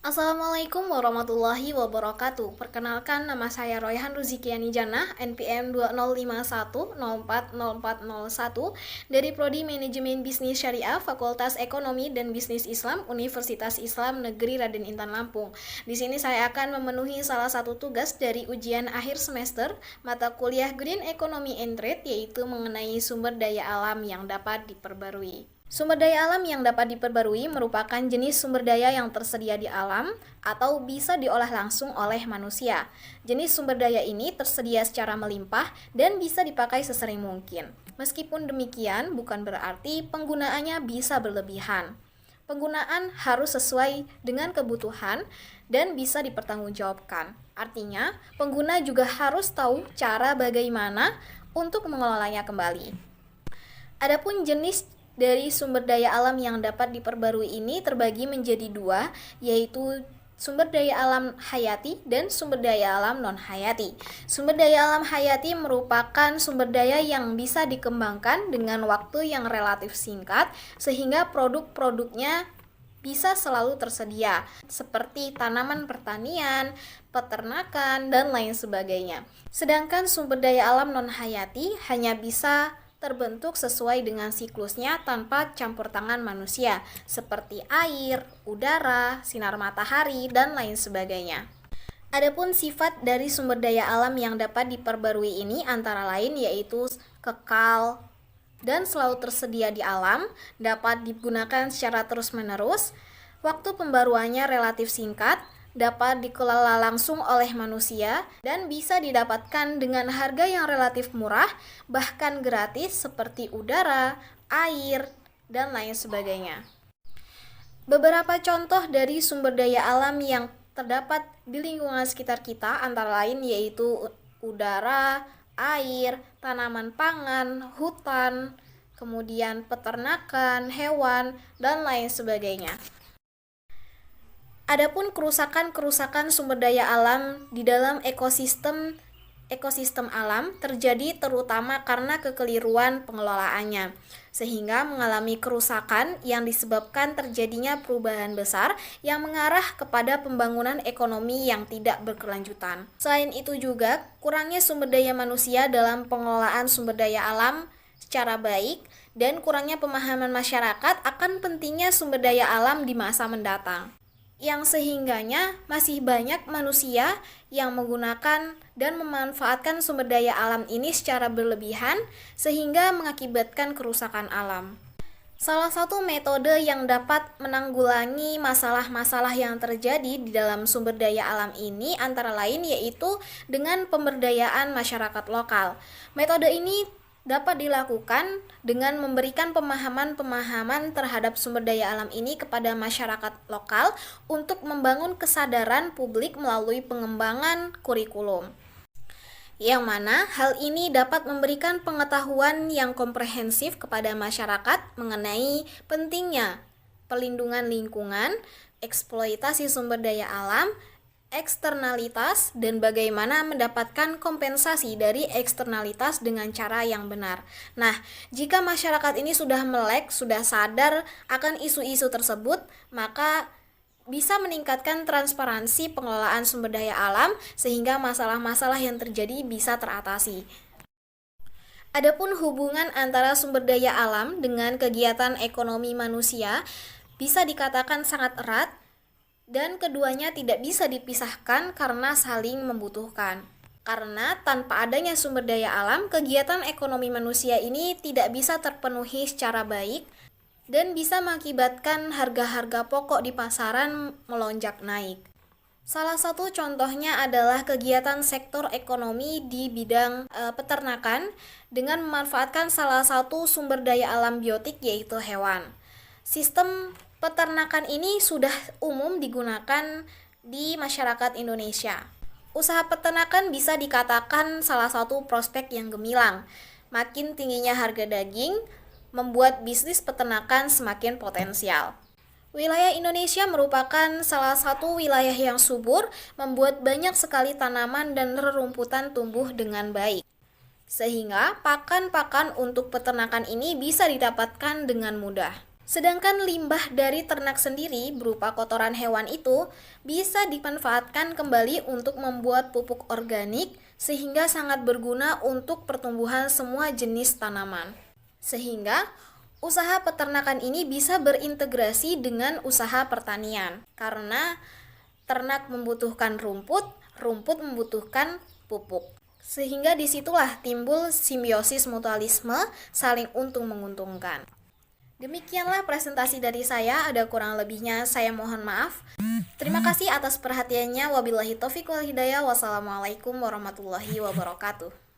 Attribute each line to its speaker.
Speaker 1: Assalamualaikum warahmatullahi wabarakatuh. Perkenalkan, nama saya Royhan Ruzikiani Jannah, NPM 2051040401 dari Prodi Manajemen Bisnis Syariah, Fakultas Ekonomi dan Bisnis Islam, Universitas Islam Negeri Raden Intan Lampung. Di sini saya akan memenuhi salah satu tugas dari ujian akhir semester mata kuliah Green Economy and Trade, yaitu mengenai sumber daya alam yang dapat diperbarui. Sumber daya alam yang dapat diperbarui merupakan jenis sumber daya yang tersedia di alam atau bisa diolah langsung oleh manusia. Jenis sumber daya ini tersedia secara melimpah dan bisa dipakai sesering mungkin. Meskipun demikian, bukan berarti penggunaannya bisa berlebihan. Penggunaan harus sesuai dengan kebutuhan dan bisa dipertanggungjawabkan. Artinya, pengguna juga harus tahu cara bagaimana untuk mengelolanya kembali. Adapun jenis dari sumber daya alam yang dapat diperbarui ini terbagi menjadi dua, yaitu sumber daya alam hayati dan sumber daya alam non-hayati. Sumber daya alam hayati merupakan sumber daya yang bisa dikembangkan dengan waktu yang relatif singkat, sehingga produk-produknya bisa selalu tersedia, seperti tanaman pertanian, peternakan, dan lain sebagainya. Sedangkan sumber daya alam non-hayati hanya bisa terbentuk sesuai dengan siklusnya tanpa campur tangan manusia, seperti air, udara, sinar matahari, dan lain sebagainya. Adapun sifat dari sumber daya alam yang dapat diperbarui ini antara lain yaitu kekal dan selalu tersedia di alam, dapat digunakan secara terus-menerus, waktu pembaruannya relatif singkat, dapat dikelola langsung oleh manusia, dan bisa didapatkan dengan harga yang relatif murah, bahkan gratis seperti udara, air, dan lain sebagainya. Beberapa contoh dari sumber daya alam yang terdapat di lingkungan sekitar kita antara lain yaitu udara, air, tanaman pangan, hutan, kemudian peternakan, hewan, dan lain sebagainya. Adapun kerusakan-kerusakan sumber daya alam di dalam ekosistem alam terjadi terutama karena kekeliruan pengelolaannya, sehingga mengalami kerusakan yang disebabkan terjadinya perubahan besar yang mengarah kepada pembangunan ekonomi yang tidak berkelanjutan. Selain itu juga, kurangnya sumber daya manusia dalam pengelolaan sumber daya alam secara baik dan kurangnya pemahaman masyarakat akan pentingnya sumber daya alam di masa mendatang, yang sehingganya masih banyak manusia yang menggunakan dan memanfaatkan sumber daya alam ini secara berlebihan sehingga mengakibatkan kerusakan alam. Salah satu metode yang dapat menanggulangi masalah-masalah yang terjadi di dalam sumber daya alam ini antara lain yaitu dengan pemberdayaan masyarakat lokal. Metode ini dapat dilakukan dengan memberikan pemahaman-pemahaman terhadap sumber daya alam ini kepada masyarakat lokal untuk membangun kesadaran publik melalui pengembangan kurikulum. Yang mana hal ini dapat memberikan pengetahuan yang komprehensif kepada masyarakat mengenai pentingnya pelindungan lingkungan, eksploitasi sumber daya alam, eksternalitas, dan bagaimana mendapatkan kompensasi dari eksternalitas dengan cara yang benar. Nah, jika masyarakat ini sudah melek, sudah sadar akan isu-isu tersebut, maka bisa meningkatkan transparansi pengelolaan sumber daya alam sehingga masalah-masalah yang terjadi bisa teratasi. Adapun hubungan antara sumber daya alam dengan kegiatan ekonomi manusia bisa dikatakan sangat erat, dan keduanya tidak bisa dipisahkan karena saling membutuhkan. Karena tanpa adanya sumber daya alam, kegiatan ekonomi manusia ini tidak bisa terpenuhi secara baik dan bisa mengakibatkan harga-harga pokok di pasaran melonjak naik. Salah satu contohnya adalah kegiatan sektor ekonomi di bidang peternakan dengan memanfaatkan salah satu sumber daya alam biotik yaitu hewan. Sistem peternakan ini sudah umum digunakan di masyarakat Indonesia. Usaha peternakan bisa dikatakan salah satu prospek yang gemilang. Makin tingginya harga daging membuat bisnis peternakan semakin potensial. Wilayah Indonesia merupakan salah satu wilayah yang subur, membuat banyak sekali tanaman dan rerumputan tumbuh dengan baik. Sehingga pakan-pakan untuk peternakan ini bisa didapatkan dengan mudah. Sedangkan limbah dari ternak sendiri berupa kotoran hewan itu bisa dimanfaatkan kembali untuk membuat pupuk organik sehingga sangat berguna untuk pertumbuhan semua jenis tanaman. Sehingga usaha peternakan ini bisa berintegrasi dengan usaha pertanian karena ternak membutuhkan rumput, rumput membutuhkan pupuk. Sehingga disitulah timbul simbiosis mutualisme saling untung menguntungkan. Demikianlah presentasi dari saya, ada kurang lebihnya saya mohon maaf. Terima kasih atas perhatiannya. Wabillahi taufiq wal hidayah. Wassalamualaikum warahmatullahi wabarakatuh.